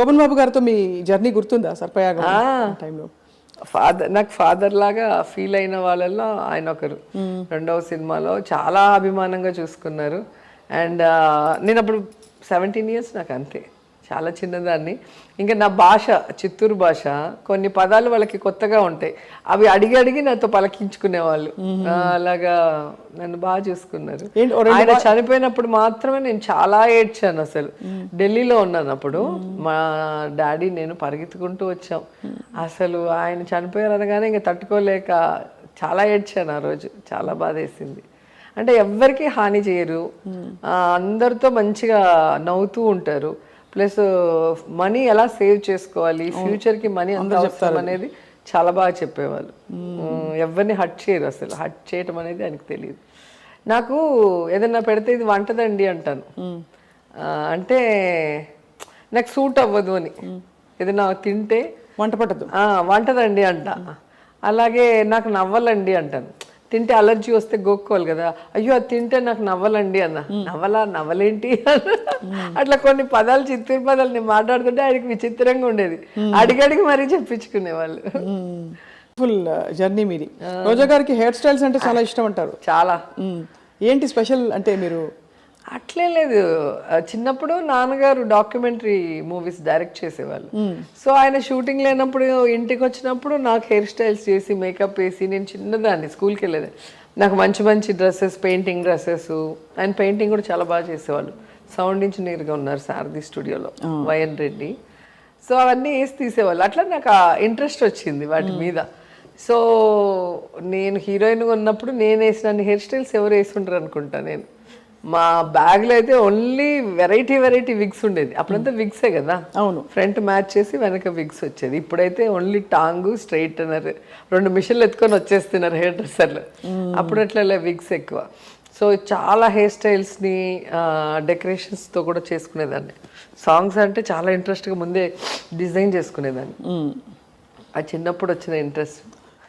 శోభన్ బాబు గారితో మీ జర్నీ గుర్తుందా సర్పయాగం టైంలో? నాకు ఫాదర్ లాగా ఫీల్ అయిన వాళ్ళల్లో ఆయన ఒకరు. రెండవ సినిమాలో చాలా అభిమానంగా చూసుకున్నారు. అండ్ నేను అప్పుడు 17 years, నాకు అంతే, చాలా చిన్నదాన్ని. ఇంకా నా భాష చిత్తూరు భాష, కొన్ని పదాలు వాళ్ళకి కొత్తగా ఉంటాయి, అవి అడిగి అడిగి నాతో పలకించుకునేవాళ్ళు. అలాగా నన్ను బాగా చూసుకున్నారు. ఆయన చనిపోయినప్పుడు మాత్రమే నేను చాలా ఏడ్చాను. అసలు ఢిల్లీలో ఉన్నాను అప్పుడు, మా డాడీ నేను పరిగెత్తుకుంటూ వచ్చాం. అసలు ఆయన చనిపోయారు అనగానే ఇంకా తట్టుకోలేక చాలా ఏడ్చాను ఆ రోజు. చాలా బాధ వేసింది. అంటే ఎవ్వరికి హాని చేయరు, అందరితో మంచిగా నవ్వుతూ ఉంటారు. ప్లస్ మనీ ఎలా సేవ్ చేసుకోవాలి, ఫ్యూచర్కి మనీ అంత అవసరం అనేది చాలా బాగా చెప్పేవాళ్ళు. ఎవరిని హట్ చేయరు, అసలు హట్ చేయటం అనేది ఆయనకు తెలియదు. నాకు ఏదన్నా పెడితే ఇది వంటదండి అంటాను, అంటే నాకు సూట్ అవ్వదు అని. ఏదైనా తింటే వంట పట్టదు, వంటదండి అంట. అలాగే నాకు నవ్వాలండి అంటాను, తింటే అలర్జీ వస్తే గోక్కోవాలి కదా, అయ్యో అది తింటే నాకు నవ్వాలండి అన్న. నవ్వలేంటి అట్లా కొన్ని పదాలు, చిత్తూరు పదాలు నేను మాట్లాడుతుంటే ఆయనకి విచిత్రంగా ఉండేది. అడిగడిగి మరీ చెప్పించుకునేవాళ్ళు. ఫుల్ జర్నీ మీది. రోజా గారికి హెయిర్ స్టైల్స్ అంటే చాలా ఇష్టం అంటారు. చాలా. ఏంటి స్పెషల్ అంటే? మీరు అట్లే లేదు, చిన్నప్పుడు నాన్నగారు డాక్యుమెంటరీ మూవీస్ డైరెక్ట్ చేసేవాళ్ళు. సో ఆయన షూటింగ్ లేనప్పుడు ఇంటికి వచ్చినప్పుడు నాకు హెయిర్ స్టైల్స్ చేసి మేకప్ వేసి, నేను చిన్నదాన్ని స్కూల్కి వెళ్ళేది, నాకు మంచి మంచి dresses, painting dresses, and painting కూడా చాలా బాగా చేసేవాళ్ళు. సౌండ్ ఇంజనీర్గా ఉన్నారు సారథి స్టూడియోలో, వైఎన్ రెడ్డి. సో అవన్నీ వేసి తీసేవాళ్ళు. అట్లా నాకు ఇంట్రెస్ట్ వచ్చింది వాటి మీద. సో నేను హీరోయిన్గా ఉన్నప్పుడు నేను వేసిన హెయిర్ స్టైల్స్ ఎవరు వేసుంటారు అనుకుంటా. నేను మా బ్యాగ్లో అయితే ఓన్లీ వెరైటీ విగ్స్ ఉండేది. అప్పుడంతా విగ్సే కదా, అవును, ఫ్రంట్ మ్యాచ్ చేసి వెనక విగ్స్ వచ్చేది. ఇప్పుడైతే ఓన్లీ టాంగు, స్ట్రైటనర్, 2 మిషన్లు ఎత్తుకొని వచ్చేస్తున్నారు హెయిర్ డ్రెస్సర్లు. అప్పుడు అట్లా విగ్స్ ఎక్కువ. సో చాలా హెయిర్ స్టైల్స్ని డెకరేషన్స్తో కూడా చేసుకునేదాన్ని. సాంగ్స్ అంటే చాలా ఇంట్రెస్ట్గా ముందే డిజైన్ చేసుకునేదాన్ని. అది చిన్నప్పుడు వచ్చిన ఇంట్రెస్ట్.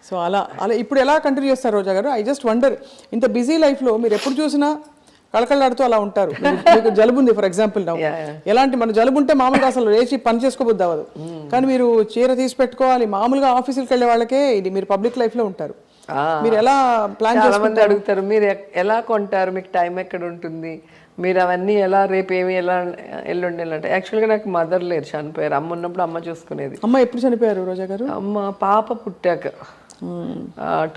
సో అలా ఇప్పుడు ఎలా కంటిన్యూ చేస్తారు రోజా గారు? ఐ జస్ట్ వండర్, ఇంత బిజీ లైఫ్లో మీరు ఎప్పుడు చూసినా కళకళలాడుతూ అలా ఉంటారు. మీకు జలుబు ఉంది ఫర్ ఎగ్జాంపుల్, ఎలాంటి మన జలుబు ఉంటే మామూలుగా అసలు లేచి పని చేసుకోబుద్ది అవ్వదు, కానీ మీరు చీర తీసి పెట్టుకోవాలి. మామూలుగా ఆఫీసులకు వెళ్ళే వాళ్ళకే ఇది, మీరు పబ్లిక్ లైఫ్లో ఉంటారు. మీరు ఎలా ప్లాన్ చాలా మంది అడుగుతారు, మీరు ఎలా కొంటారు, మీకు టైం ఎక్కడ ఉంటుంది, మీరు అవన్నీ ఎలా, రేపు ఏమి, ఎలా ఎల్లుండి అంటే. యాక్చువల్గా నాకు మదర్ లేరు, చనిపోయారు. అమ్మ ఉన్నప్పుడు అమ్మ చూసుకునేది. అమ్మ ఎప్పుడు చనిపోయారు రోజా గారు? అమ్మ పాప పుట్టాక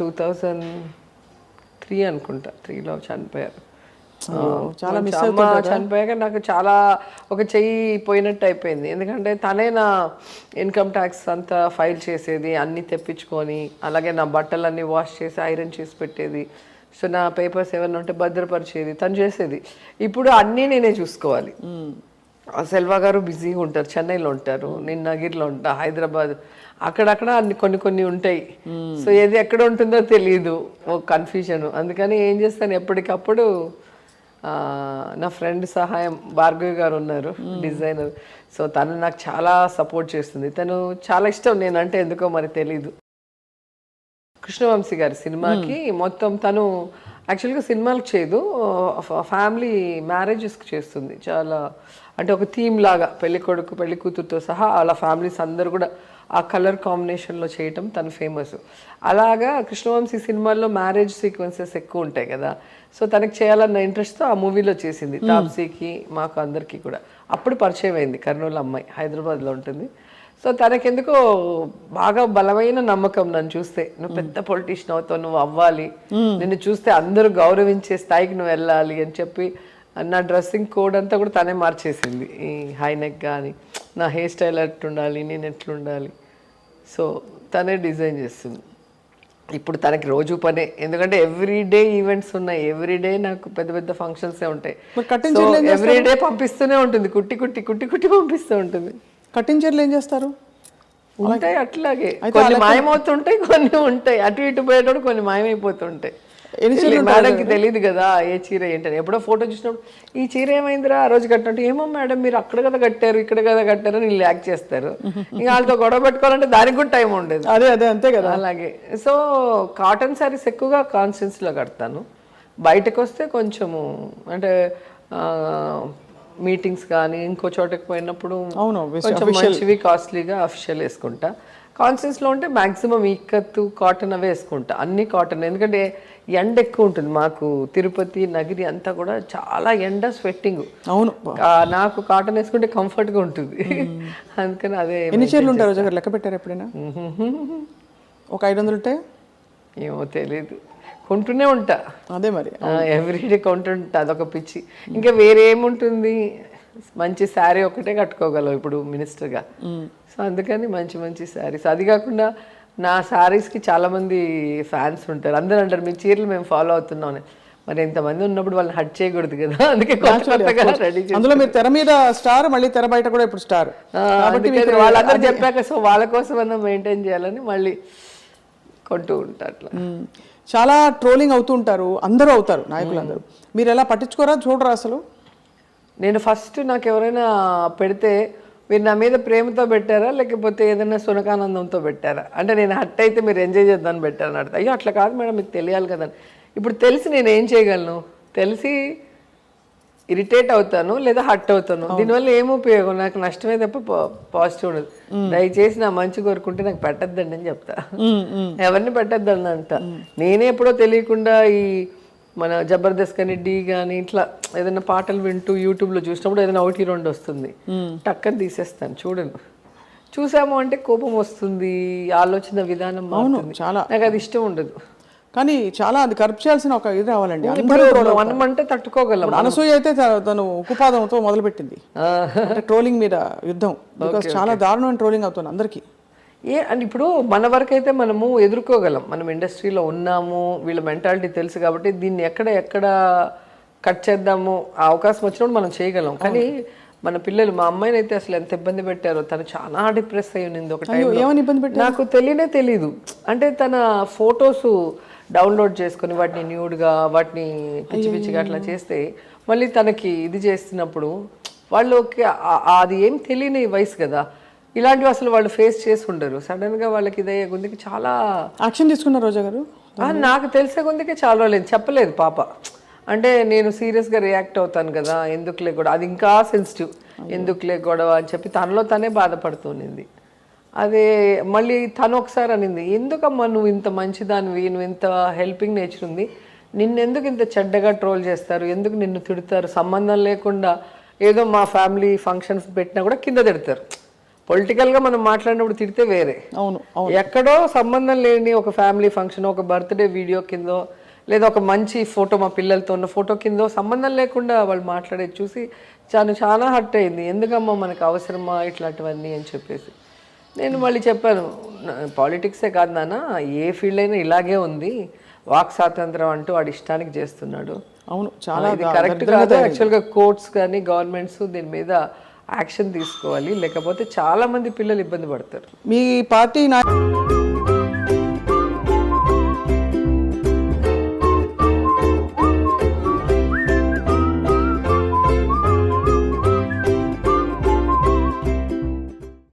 2003 అనుకుంటా, 3లో చనిపోయారు. చాలా మిస్ అమ్మ చనిపోయాక నాకు చాలా ఒక చెయ్యి పోయినట్టు అయిపోయింది. ఎందుకంటే తనే నా ఇన్కమ్ ట్యాక్స్ అంతా ఫైల్ చేసేది, అన్నీ తెప్పించుకొని, అలాగే నా బట్టలన్నీ వాష్ చేసి ఐరన్ చేసి పెట్టేది. సో నా పేపర్స్ ఏమైనా ఉంటే భద్రపరిచేది, తను చేసేది. ఇప్పుడు అన్నీ నేనే చూసుకోవాలి. సెల్వా గారు బిజీగా ఉంటారు, చెన్నైలో ఉంటారు, నేను నగిరిలో ఉంటా, హైదరాబాద్, అక్కడక్కడ అన్ని కొన్ని ఉంటాయి. సో ఏది ఎక్కడ ఉంటుందో తెలియదు, ఒక కన్ఫ్యూజన్. అందుకని ఏం చేస్తాను, ఎప్పటికప్పుడు నా ఫ్రెండ్ సహాయం, భార్గవి గారు ఉన్నారు, డిజైనర్. సో తను నాకు చాలా సపోర్ట్ చేస్తుంది. తను చాలా ఇష్టం నేనంటే, ఎందుకో మరి తెలీదు. కృష్ణవంశీ గారి సినిమాకి మొత్తం తను యాక్చువల్గా సినిమాలకు చేయదు, ఫ్యామిలీ మ్యారేజెస్కి చేస్తుంది. చాలా అంటే ఒక థీమ్ లాగా, పెళ్లి కొడుకు పెళ్లి కూతురుతో సహా అలా ఫ్యామిలీస్ అందరూ కూడా ఆ కలర్ కాంబినేషన్లో చేయటం తను ఫేమస్. అలాగా కృష్ణవంశీ సినిమాల్లో మ్యారేజ్ సీక్వెన్సెస్ ఎక్కువ ఉంటాయి కదా, సో తనకి చేయాలన్న ఇంట్రెస్ట్తో ఆ మూవీలో చేసింది. తాప్సీకి మాకు అందరికీ కూడా అప్పుడు పరిచయం అయింది. కర్నూలు అమ్మాయి, హైదరాబాద్లో ఉంటుంది. సో తనకెందుకో బాగా బలమైన నమ్మకం, నన్ను చూస్తే నువ్వు పెద్ద పొలిటీషియన్ అవుతావు, నువ్వు అవ్వాలి, నిన్ను చూస్తే అందరూ గౌరవించే స్థాయికి నువ్వు వెళ్ళాలి అని చెప్పి నా డ్రెస్సింగ్ కోడ్ అంతా కూడా తనే మార్చేసింది. ఈ హై నెక్ కానీ, నా హెయిర్ స్టైల్ ఎట్లుండాలి, నేను ఎట్లుండాలి, సో తనే డిజైన్ చేస్తుంది. ఇప్పుడు తనకి రోజు పనే, ఎందుకంటే ఎవ్రీడే ఈవెంట్స్ ఉన్నాయి, ఎవ్రీడే నాకు పెద్ద పెద్ద ఫంక్షన్సే ఉంటాయి. ఎవ్రీడే పంపిస్తూనే ఉంటుంది, కుట్టి పంపిస్తూ ఉంటుంది. కటింగ్ చీరలు ఏం చేస్తారు? ఉంటాయి అట్లాగే, కొన్ని మాయమవుతుంటాయి, కొన్ని ఉంటాయి. అటు ఇటు పోయేటప్పుడు కొన్ని మాయమైపోతుంటాయి. మేడంకి తెలియదు కదా ఏ చీర ఏంటని. ఎప్పుడో ఫోటో చూసినప్పుడు ఈ చీర ఏమైందిరా ఆ రోజు కట్టినట్టు, ఏమో మేడం మీరు అక్కడ కదా కట్టారు, ఇక్కడ కదా కట్టారు అని యాక్ట్ చేస్తారు. ఇంకా వాళ్ళతో గొడవ పెట్టుకోవాలంటే దానికి కూడా టైం ఉండేది. అదే అంతే కదా. అలాగే సో కాటన్ శారీస్ ఎక్కువగా కాన్స్టెన్స్లో కడతాను. బయటకు వస్తే కొంచెము అంటే మీటింగ్స్ కానీ ఇంకో చోటకి పోయినప్పుడు అవును, కొంచెం మంచివి కాస్ట్లీగా అఫిషియల్ వేసుకుంటా. కాన్సెన్స్లో ఉంటే మ్యాక్సిమం ఇక్కత్తు కాటన్ అవే వేసుకుంటా, అన్ని కాటన్. ఎందుకంటే ఎండ ఎక్కువ ఉంటుంది మాకు, తిరుపతి నగిరి అంతా కూడా చాలా ఎండ, స్వెట్టింగ్. అవును, నాకు కాటన్ వేసుకుంటే కంఫర్ట్గా ఉంటుంది. అందుకని అదే. ఎన్ని చీరలు ఉంటాయి రోజా గారు, లెక్క పెట్టారు ఎప్పుడైనా? ఒక 500 ఉంటాయి ఏమో తెలీదు, కొంటూనే ఉంటా. అదే మరి, ఎవ్రీడే కొంటుంటా, అదొక పిచ్చి. ఇంకా వేరే ఏముంటుంది, మంచి శారీ ఒకటే కట్టుకోగలవు ఇప్పుడు మినిస్టర్గా. సో అందుకని మంచి మంచి శారీస్. అది కాకుండా నా శారీస్కి చాలామంది ఫ్యాన్స్ ఉంటారు. అందరూ అంటారు మీ చీరలు మేము ఫాలో అవుతున్నాం. మరి ఇంతమంది ఉన్నప్పుడు వాళ్ళని హట్ చేయకూడదు కదా, అందుకే కొత్తగా రెడీ చేసి. అందులో మీరు తెర మీద స్టార్, మళ్ళీ తెర బయట కూడా ఇప్పుడు స్టార్ కాబట్టి వాళ్ళందరూ చెప్పాక సో వాళ్ళ కోసం అన్నా మెయింటైన్ చేయాలని మళ్ళీ కొంటూ ఉంటా అట్లా. చాలా ట్రోలింగ్ అవుతూ ఉంటారు, అందరూ అవుతారు, నాయకులందరూ. మీరు ఎలా పట్టించుకోరా, చూడరా అసలు? నేను ఫస్ట్ నాకు ఎవరైనా పెడితే మీరు నా మీద ప్రేమతో పెట్టారా లేకపోతే ఏదైనా సునకానందంతో పెట్టారా, అంటే నేను హట్ అయితే మీరు ఎంజాయ్ చేద్దామని పెట్టారని అర్థం. అయ్యో అట్లా కాదు మేడం, మీకు తెలియాలి కదా. ఇప్పుడు తెలిసి నేను ఏం చేయగలను, తెలిసి ఇరిటేట్ అవుతాను లేదా హట్ అవుతాను. దీనివల్ల ఏం ఉపయోగం, నాకు నష్టమే తప్ప పాజిటివ్ ఉండదు. దయచేసి నా మంచి కోరుకుంటే నాకు పెట్టద్దండి అని చెప్తా, ఎవరిని పెట్టద్దండి అంట. నేనే ఎప్పుడో తెలియకుండా ఈ మన జబర్దస్త్ కానీ ఢీ కానీ ఇట్లా ఏదైనా పాటలు వింటూ యూట్యూబ్లో చూసినప్పుడు ఏదైనా 1-2 వస్తుంది, టక్కని తీసేస్తాను, చూడను. చూసాము అంటే కోపం వస్తుంది, ఆలోచన విధానం మారుతుంది. చాలా నాకు అది ఇష్టం ఉండదు. కానీ చాలా అది కరెక్ట్ చేయాల్సిన ఒక ఇది రావాలండి. మనమంటే తట్టుకోగలం. అనసూయ అయితే తను ఉక్కుపాదంతో మొదలుపెట్టింది ట్రోలింగ్ మీద యుద్ధం. బికాస్ చాలా దారుణమైన ట్రోలింగ్ అవుతుంది అందరికీ. అంటే ఇప్పుడు మన వరకు అయితే మనము ఎదుర్కోగలం, మనం ఇండస్ట్రీలో ఉన్నాము, వీళ్ళ మెంటాలిటీ తెలుసు కాబట్టి దీన్ని ఎక్కడ కట్ చేద్దాము, ఆ అవకాశం వచ్చినప్పుడు మనం చేయగలం. కానీ మన పిల్లలు, మా అమ్మాయిని అయితే అసలు ఎంత ఇబ్బంది పెట్టారో, తను చాలా డిప్రెస్ అయ్యి ఉన్నింది ఒక టైంలో. నాకు తెలీదు. అంటే తన ఫొటోస్ డౌన్లోడ్ చేసుకొని వాటిని న్యూడ్గా, వాటిని పిచ్చి పిచ్చిగా అట్లా చేస్తే మళ్ళీ తనకి ఇది చేస్తున్నప్పుడు వాళ్ళకి అది ఏం తెలియని వయసు కదా, ఇలాంటివి అసలు వాళ్ళు ఫేస్ చేసి ఉండరు. సడన్గా వాళ్ళకి ఇదయ్యే గుందికి చాలా యాక్షన్ తీసుకున్నారు రోజా గారు. నాకు తెలిసే గుందికి చాలా రోజులేదు, చెప్పలేదు పాప. అంటే నేను సీరియస్గా రియాక్ట్ అవుతాను కదా, ఎందుకులే గొడవ, అది ఇంకా సెన్సిటివ్, ఎందుకులే గొడవ అని చెప్పి తనలో తనే బాధపడుతుంది. అదే మళ్ళీ తను ఒకసారి అనింది, ఎందుకమ్మా నువ్వు ఇంత మంచిదానివి, నువ్వు ఇంత హెల్పింగ్ నేచర్ ఉంది, నిన్నెందుకు ఇంత చెడ్డగా ట్రోల్ చేస్తారు, ఎందుకు నిన్ను తిడతారు, సంబంధం లేకుండా ఏదో మా ఫ్యామిలీ ఫంక్షన్స్ పెట్టినా కూడా కింద తిడతారు. పొలిటికల్గా మనం మాట్లాడినప్పుడు తిడితే వేరే, అవును, ఎక్కడో సంబంధం లేని ఒక ఫ్యామిలీ ఫంక్షన్, ఒక బర్త్డే వీడియో కిందో, లేదా ఒక మంచి ఫోటో మా పిల్లలతో ఉన్న ఫోటో కిందో సంబంధం లేకుండా వాళ్ళు మాట్లాడేది చూసి చాలా హర్ట్ అయింది. ఎందుకమ్మా మనకు అవసరమా ఇట్లాంటివన్నీ అని చెప్పేసి నేను మళ్ళీ చెప్పాను, పాలిటిక్సే కాదు నాన్న, ఏ ఫీల్డ్ అయినా ఇలాగే ఉంది, వాక్ స్వాతంత్రం అంటూ వాడి ఇష్టానికి చేస్తున్నాడు. అవును, చాలా ఇది కరెక్ట్ కాదు. యాక్చువల్గా కోర్ట్స్ కానీ గవర్నమెంట్స్ దీని మీద యాక్షన్ తీసుకోవాలి, లేకపోతే చాలా మంది పిల్లలు ఇబ్బంది పడతారు. మీ పార్టీ